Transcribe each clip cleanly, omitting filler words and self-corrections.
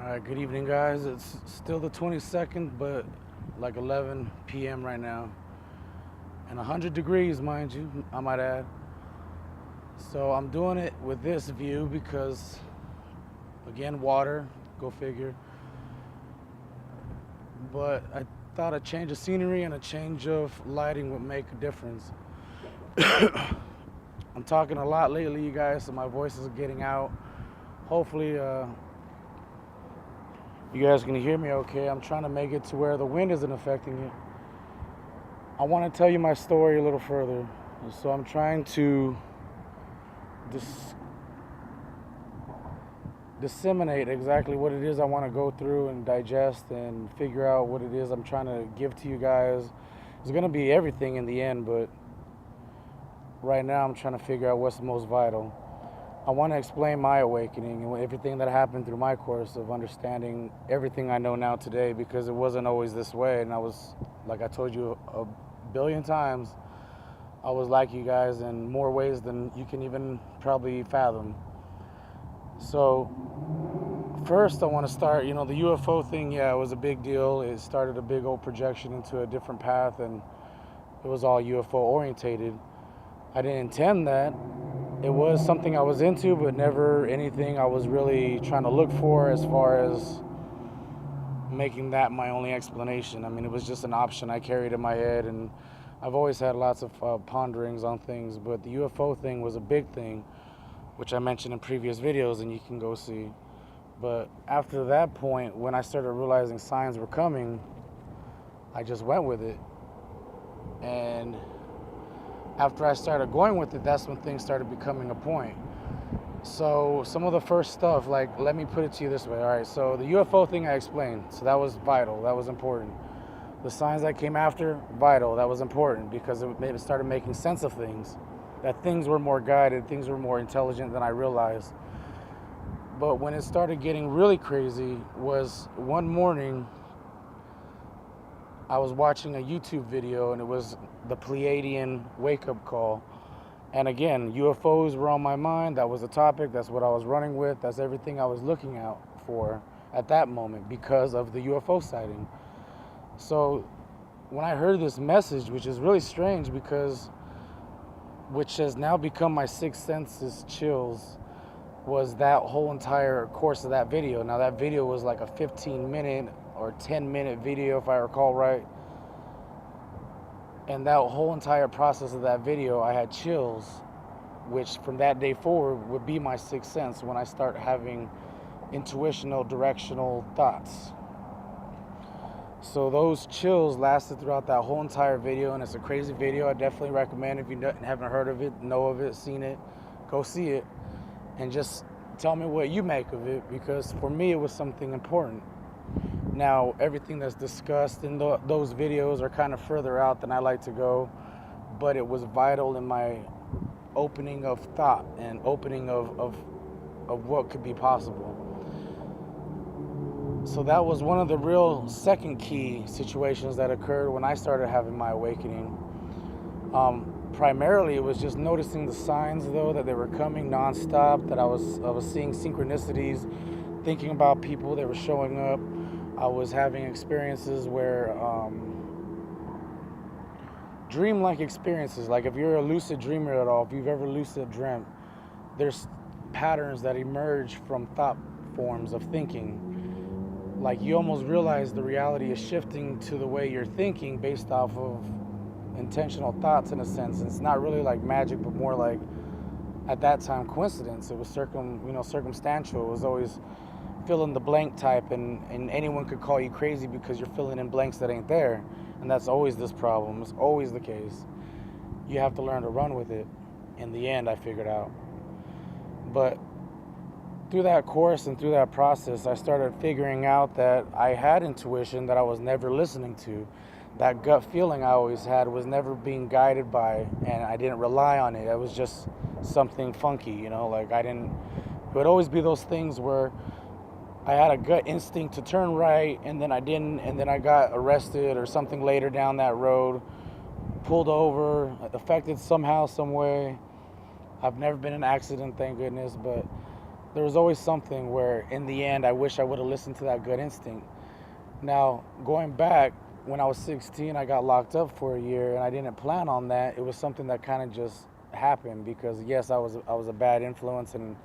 Alright, good evening, guys. It's still the 22nd, but like 11 p.m. right now. And 100 degrees, mind you, I might add. So I'm doing it with this view because, again, water, go figure. But I thought a change of scenery and a change of lighting would make a difference. I'm talking a lot lately, you guys, so my voice is getting out. Hopefully, you guys can hear me okay. I'm trying to make it to where the wind isn't affecting it. I want to tell you my story a little further. So I'm trying to disseminate exactly what it is I want to go through and digest and figure out what it is I'm trying to give to you guys. It's going to be everything in the end, but right now I'm trying to figure out what's the most vital. I want to explain my awakening and everything that happened through my course of understanding everything I know now today, because it wasn't always this way. And I was, like I told you a billion times, I was like you guys in more ways than you can even probably fathom. So first I want to start, the UFO thing, yeah, it was a big deal. It started a big old projection into a different path, and it was all UFO orientated. I didn't intend that. It was something I was into, but never anything I was really trying to look for as far as making that my only explanation. I mean, it was just an option I carried in my head, and I've always had lots of ponderings on things, but the UFO thing was a big thing, which I mentioned in previous videos, and you can go see. But after that point, when I started realizing signs were coming, I just went with it. And after I started going with it, that's when things started becoming a point. So some of the first stuff, like, let me put it to you this way. All right, so the UFO thing I explained, so that was vital, that was important. The signs that came after, vital, that was important, because it started making sense of things, that things were more guided, things were more intelligent than I realized. But when it started getting really crazy was one morning, I was watching a YouTube video, and it was the Pleiadian wake-up call. And again, UFOs were on my mind. That was the topic. That's what I was running with. That's everything I was looking out for at that moment because of the UFO sighting. So when I heard this message, which is really strange because which has now become my sixth senses chills, was that whole entire course of that video. Now that video was like a 15-minute or 10-minute video, if I recall right. And that whole entire process of that video, I had chills, which from that day forward would be my sixth sense when I start having intuitional, directional thoughts. So those chills lasted throughout that whole entire video, and it's a crazy video. I definitely recommend, if you haven't heard of it, know of it, seen it, go see it, and just tell me what you make of it, because for me it was something important. Now, everything that's discussed in those videos are kind of further out than I like to go, but it was vital in my opening of thought and opening of what could be possible. So that was one of the real second key situations that occurred when I started having my awakening. Primarily, it was just noticing the signs, though, that they were coming nonstop, that I was seeing synchronicities, thinking about people that were showing up. I was having experiences where, dream-like experiences, like if you're a lucid dreamer at all, if you've ever lucid dreamt, there's patterns that emerge from thought forms of thinking. Like you almost realize the reality is shifting to the way you're thinking based off of intentional thoughts, in a sense. It's not really like magic, but more like, at that time, coincidence. It was circumstantial. It was always fill in the blank type, and anyone could call you crazy because you're filling in blanks that ain't there. And that's always this problem. It's always the case. You have to learn to run with it. In the end, I figured out. But through that course and through that process, I started figuring out that I had intuition that I was never listening to. That gut feeling I always had was never being guided by, and I didn't rely on it. It was just something funky, like it would always be those things where I had a gut instinct to turn right, and then I didn't, and then I got arrested or something later down that road, pulled over, affected somehow, some way. I've never been in an accident, thank goodness, but there was always something where in the end I wish I would have listened to that gut instinct. Now, going back, when I was 16, I got locked up for a year, and I didn't plan on that. It was something that kind of just happened because, yes, I was a bad influence and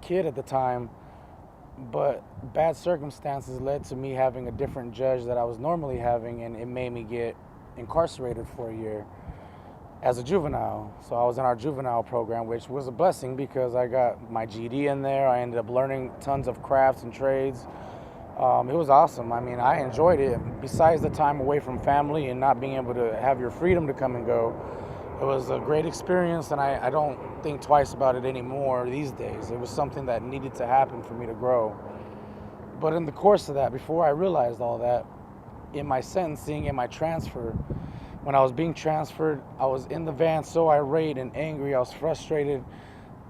kid at the time, but bad circumstances led to me having a different judge that I was normally having, and it made me get incarcerated for a year as a juvenile. So I was in our juvenile program, which was a blessing because I got my GED in there. I ended up learning tons of crafts and trades. It was awesome. I mean, I enjoyed it. Besides the time away from family and not being able to have your freedom to come and go, it was a great experience, and I don't think twice about it anymore these days. It was something that needed to happen for me to grow. But in the course of that, before I realized all that, in my sentencing, in my transfer, when I was being transferred, I was in the van so irate and angry. I was frustrated.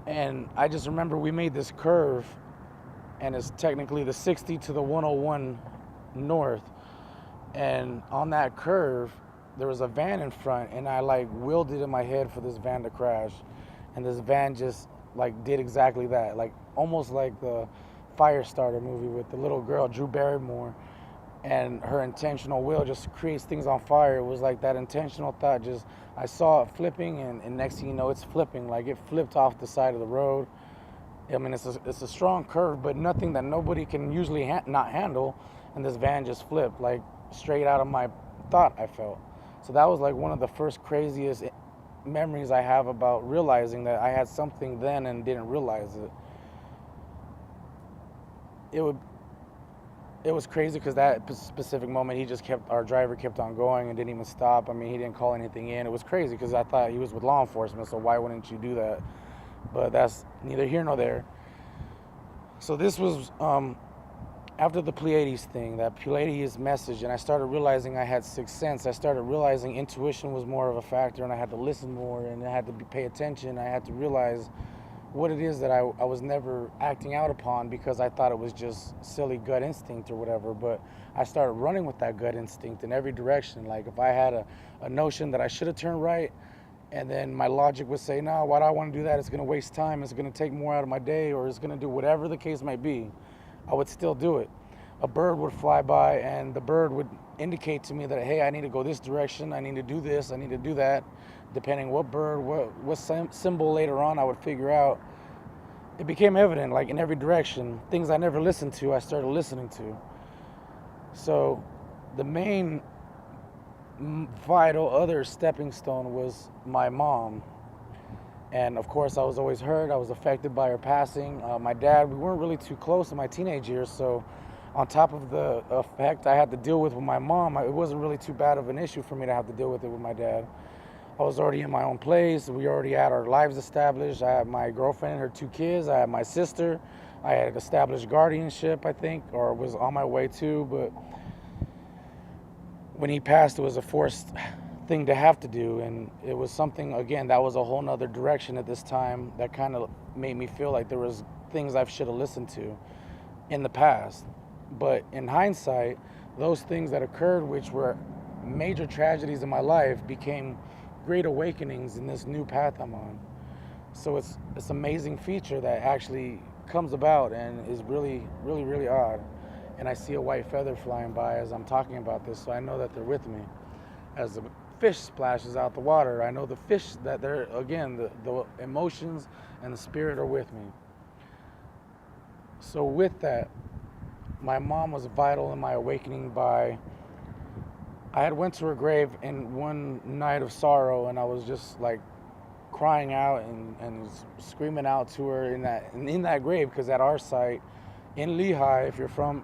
And I just remember we made this curve, and it's technically the 60 to the 101 north. And on that curve, there was a van in front, and I like willed it in my head for this van to crash. And this van just like did exactly that, like almost like the Firestarter movie with the little girl, Drew Barrymore, and her intentional will just creates things on fire. It was like that intentional thought. Just I saw it flipping, and next thing you know, it's flipping. Like it flipped off the side of the road. I mean, it's a strong curve, but nothing that nobody can usually not handle. And this van just flipped, like straight out of my thought. I felt. So that was like one of the first craziest memories I have about realizing that I had something then and didn't realize it. It would it was crazy because that specific moment, our driver kept on going and didn't even stop. I mean, he didn't call anything in. It was crazy because I thought he was with law enforcement, so why wouldn't you do that? But that's neither here nor there. So this was after the Pleiades thing, that Pleiades message, and I started realizing I had sixth sense. I started realizing intuition was more of a factor, and I had to listen more, and I had to pay attention. I had to realize what it is that I was never acting out upon because I thought it was just silly gut instinct or whatever. But I started running with that gut instinct in every direction. Like if I had a notion that I should have turned right, and then my logic would say, no, why do I want to do that? It's going to waste time. It's going to take more out of my day, or it's going to do whatever the case might be. I would still do it. A bird would fly by, and the bird would indicate to me that, hey, I need to go this direction. I need to do this. I need to do that. Depending what bird, what symbol later on I would figure out. It became evident, like in every direction. Things I never listened to, I started listening to. So the main vital other stepping stone was my mom. And of course, I was always hurt. I was affected by her passing. My dad, we weren't really too close in my teenage years. So on top of the effect I had to deal with my mom, it wasn't really too bad of an issue for me to have to deal with it with my dad. I was already in my own place. We already had our lives established. I had my girlfriend and her 2 kids. I had my sister. I had established guardianship, I think, or was on my way to. But when he passed, it was a forced thing to have to do. And it was something, again, that was a whole nother direction at this time that kind of made me feel like there was things I should have listened to in the past. But in hindsight, those things that occurred, which were major tragedies in my life, became great awakenings in this new path I'm on. So it's an amazing feature that actually comes about and is really, really, really odd. And I see a white feather flying by as I'm talking about this, so I know that they're with me. As the fish splashes out the water, I know the fish that they're, again, the emotions and the spirit are with me. So with that, my mom was vital in my awakening by, I had went to her grave in one night of sorrow, and I was just like crying out and screaming out to her in that grave, because at our site in Lehigh, if you're from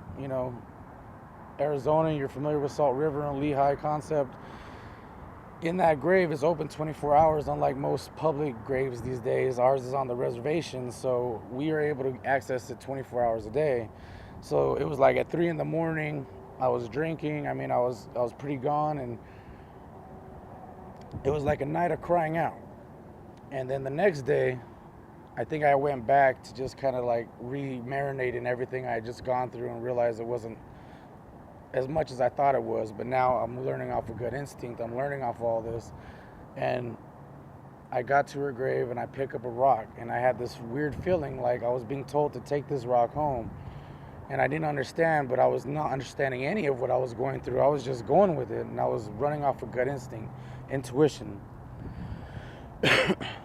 Arizona, you're familiar with Salt River and Lehigh concept, in that grave is open 24 hours, unlike most public graves these days. Ours is on the reservation, so we are able to access it 24 hours a day. So it was like at 3 a.m, I was drinking. I mean, I was pretty gone, and it was like a night of crying out. And then the next day, I think I went back to just kind of like re-marinate in everything I had just gone through and realized it wasn't as much as I thought it was. But now I'm learning off of gut instinct. I'm learning off all this. And I got to her grave and I pick up a rock, and I had this weird feeling like I was being told to take this rock home. And I didn't understand, but I was not understanding any of what I was going through. I was just going with it, and I was running off of gut instinct, intuition.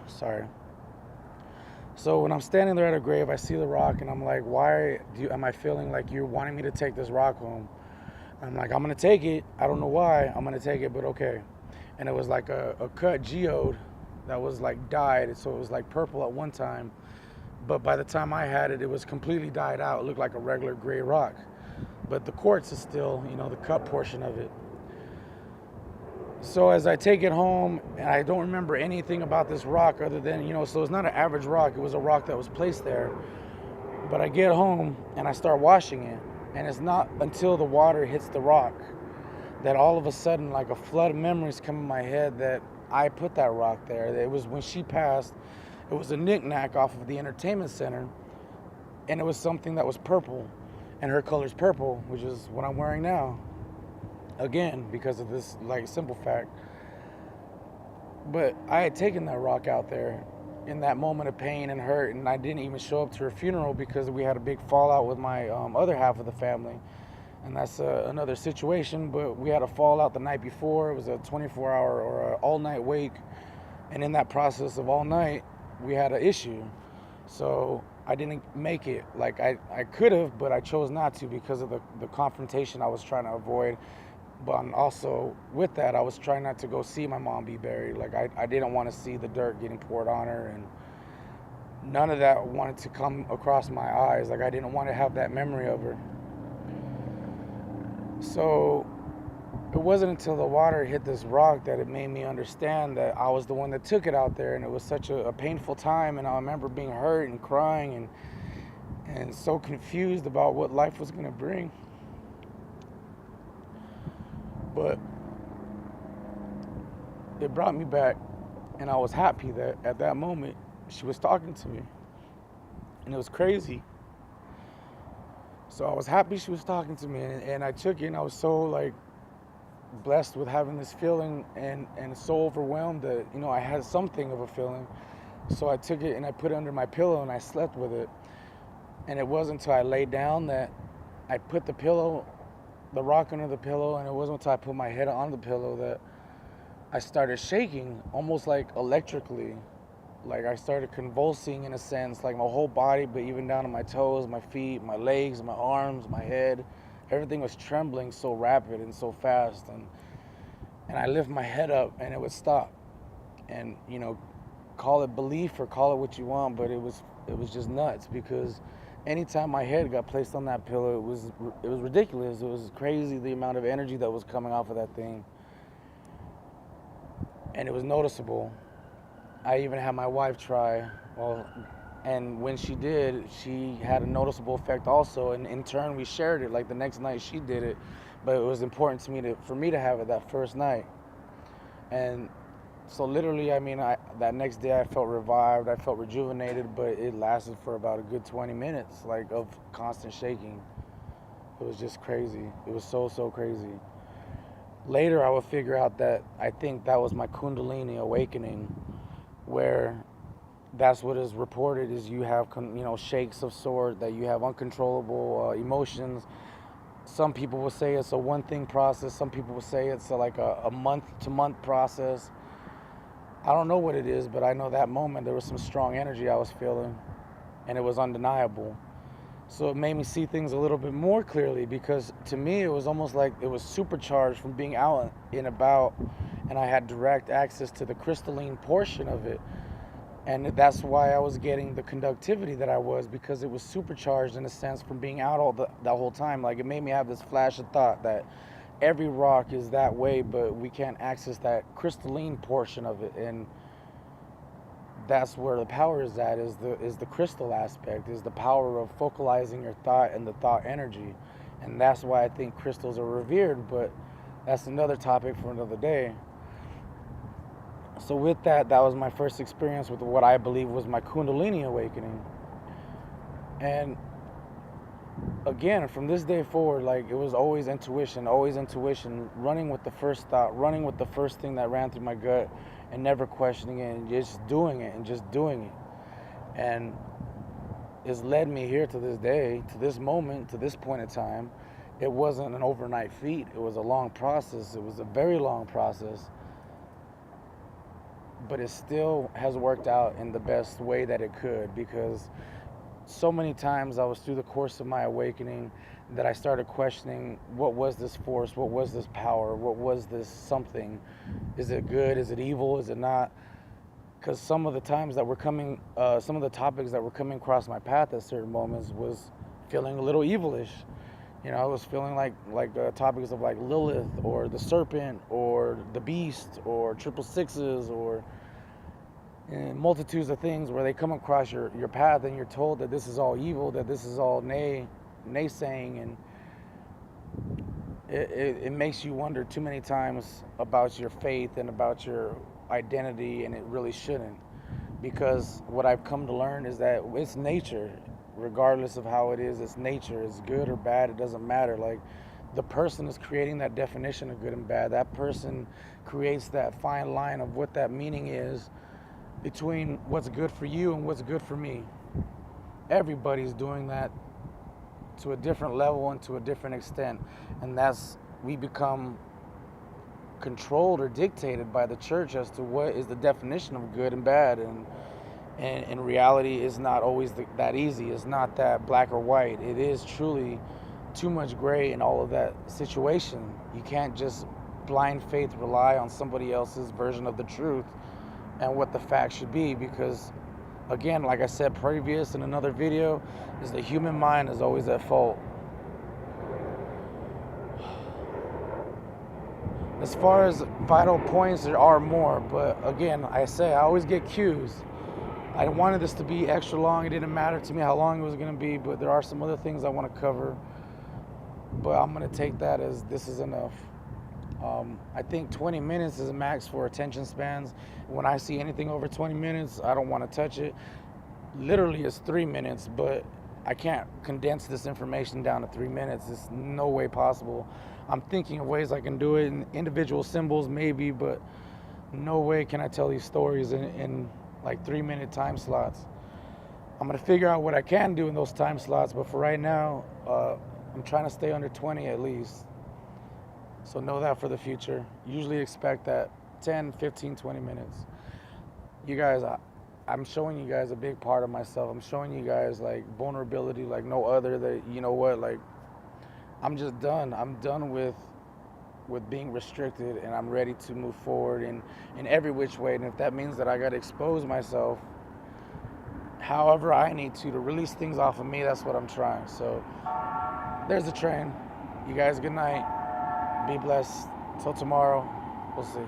Sorry. So when I'm standing there at a grave, I see the rock, and I'm like, am I feeling like you're wanting me to take this rock home? I'm like, I'm going to take it. I don't know why. I'm going to take it, but okay. And it was like a cut geode that was like dyed. So it was like purple at one time. But by the time I had it, it was completely dyed out. It looked like a regular gray rock. But the quartz is still, the cut portion of it. So as I take it home, and I don't remember anything about this rock other than, so it's not an average rock. It was a rock that was placed there. But I get home and I start washing it. And it's not until the water hits the rock that all of a sudden, like a flood of memories come in my head that I put that rock there. It was when she passed. It was a knick-knack off of the entertainment center, and it was something that was purple, and her color's purple, which is what I'm wearing now. Again, because of this simple fact. But I had taken that rock out there in that moment of pain and hurt, and I didn't even show up to her funeral because we had a big fallout with my other half of the family, and that's another situation. But we had a fallout the night before. It was a 24-hour or all-night wake, and in that process of all night, we had an issue. So I didn't make it. I could have, but I chose not to because of the confrontation I was trying to avoid. But also with that, I was trying not to go see my mom be buried. I didn't want to see the dirt getting poured on her, and none of that wanted to come across my eyes. I didn't want to have that memory of her. So it wasn't until the water hit this rock that it made me understand that I was the one that took it out there, and it was such a painful time. And I remember being hurt and crying and so confused about what life was going to bring. But it brought me back, and I was happy that at that moment she was talking to me, and it was crazy. So I was happy she was talking to me, and I took it, and I was so blessed with having this feeling and so overwhelmed that I had something of a feeling. So I took it and I put it under my pillow and I slept with it. And it wasn't until I laid down that I put the rock under the pillow, and it wasn't until I put my head on the pillow that I started shaking, almost electrically. I started convulsing in a sense, my whole body, but even down to my toes, my feet, my legs, my arms, my head. Everything was trembling so rapid and so fast, and I lift my head up and it would stop. And call it belief or call it what you want, but it was just nuts, because anytime my head got placed on that pillow, it was ridiculous. It was crazy, the amount of energy that was coming off of that thing, and it was noticeable. I even had my wife try, and when she did, she had a noticeable effect also, and in turn we shared it. The next night she did it, but it was important to me for me to have it that first night. And so literally, that next day I felt revived, I felt rejuvenated, but it lasted for about a good 20 minutes of constant shaking. It was just crazy. It was so crazy. Later I would figure out that I think that was my Kundalini awakening, where that's what is reported, is you have shakes of sort, that you have uncontrollable emotions. Some people will say it's a one-thing process. Some people will say it's a month-to-month process. I don't know what it is, but I know that moment there was some strong energy I was feeling, and it was undeniable. So it made me see things a little bit more clearly, because to me it was almost like it was supercharged from being out and about, and I had direct access to the crystalline portion of it. And that's why I was getting the conductivity that I was, because it was supercharged in a sense from being out that whole time. It made me have this flash of thought that every rock is that way, but we can't access that crystalline portion of it. And that's where the power is at, is the crystal aspect, is the power of focalizing your thought and the thought energy. And that's why I think crystals are revered, but that's another topic for another day. So with that was my first experience with what I believe was my Kundalini awakening. And again, from this day forward, it was always intuition, running with the first thought, running with the first thing that ran through my gut, and never questioning it and just doing it and just doing it. And it's led me here to this day, to this moment, to this point in time. It wasn't an overnight feat. It was a long process. It was a very long process. But it still has worked out in the best way that it could, because so many times I was through the course of my awakening that I started questioning, what was this force? What was this power? What was this something? Is it good? Is it evil? Is it not? Because some of the times that were coming, some of the topics that were coming across my path at certain moments was feeling a little evilish. You know, I was feeling like topics of like Lilith or the serpent or the beast or triple sixes or multitudes of things where they come across your path and you're told that this is all evil, that this is all naysaying, and it makes you wonder too many times about your faith and about your identity, and it really shouldn't, because what I've come to learn is that it's nature. Regardless of how it is, it's nature. It's good or bad, it doesn't matter. Like, the person is creating that definition of good and bad. That person creates that fine line of what that meaning is between what's good for you and what's good for me. Everybody's doing that to a different level and to a different extent, and we become controlled or dictated by the church as to what is the definition of good and bad. And in reality, it's not always that easy. It's not that black or white. It is truly too much gray in all of that situation. You can't just blind faith rely on somebody else's version of the truth and what the facts should be, because, again, like I said previous in another video, is the human mind is always at fault. As far as vital points, there are more, but again, I always get cues. I wanted this to be extra long. It didn't matter to me how long it was going to be, but there are some other things I want to cover. But I'm going to take that as this is enough. I think 20 minutes is a max for attention spans. When I see anything over 20 minutes, I don't want to touch it. Literally, it's 3 minutes, but I can't condense this information down to 3 minutes. It's no way possible. I'm thinking of ways I can do it in individual symbols, maybe, but no way can I tell these stories in like 3-minute time slots. I'm gonna figure out what I can do in those time slots, but for right now, I'm trying to stay under 20 at least. So know that for the future. Usually expect that 10, 15, 20 minutes. You guys, I'm showing you guys a big part of myself. I'm showing you guys like vulnerability like no other. That, you know what, like, I'm just done. I'm done with being restricted, and I'm ready to move forward in every which way. And if that means that I got to expose myself however I need to release things off of me, that's what I'm trying. So there's the train. You guys, good night. Be blessed. Till tomorrow. We'll see.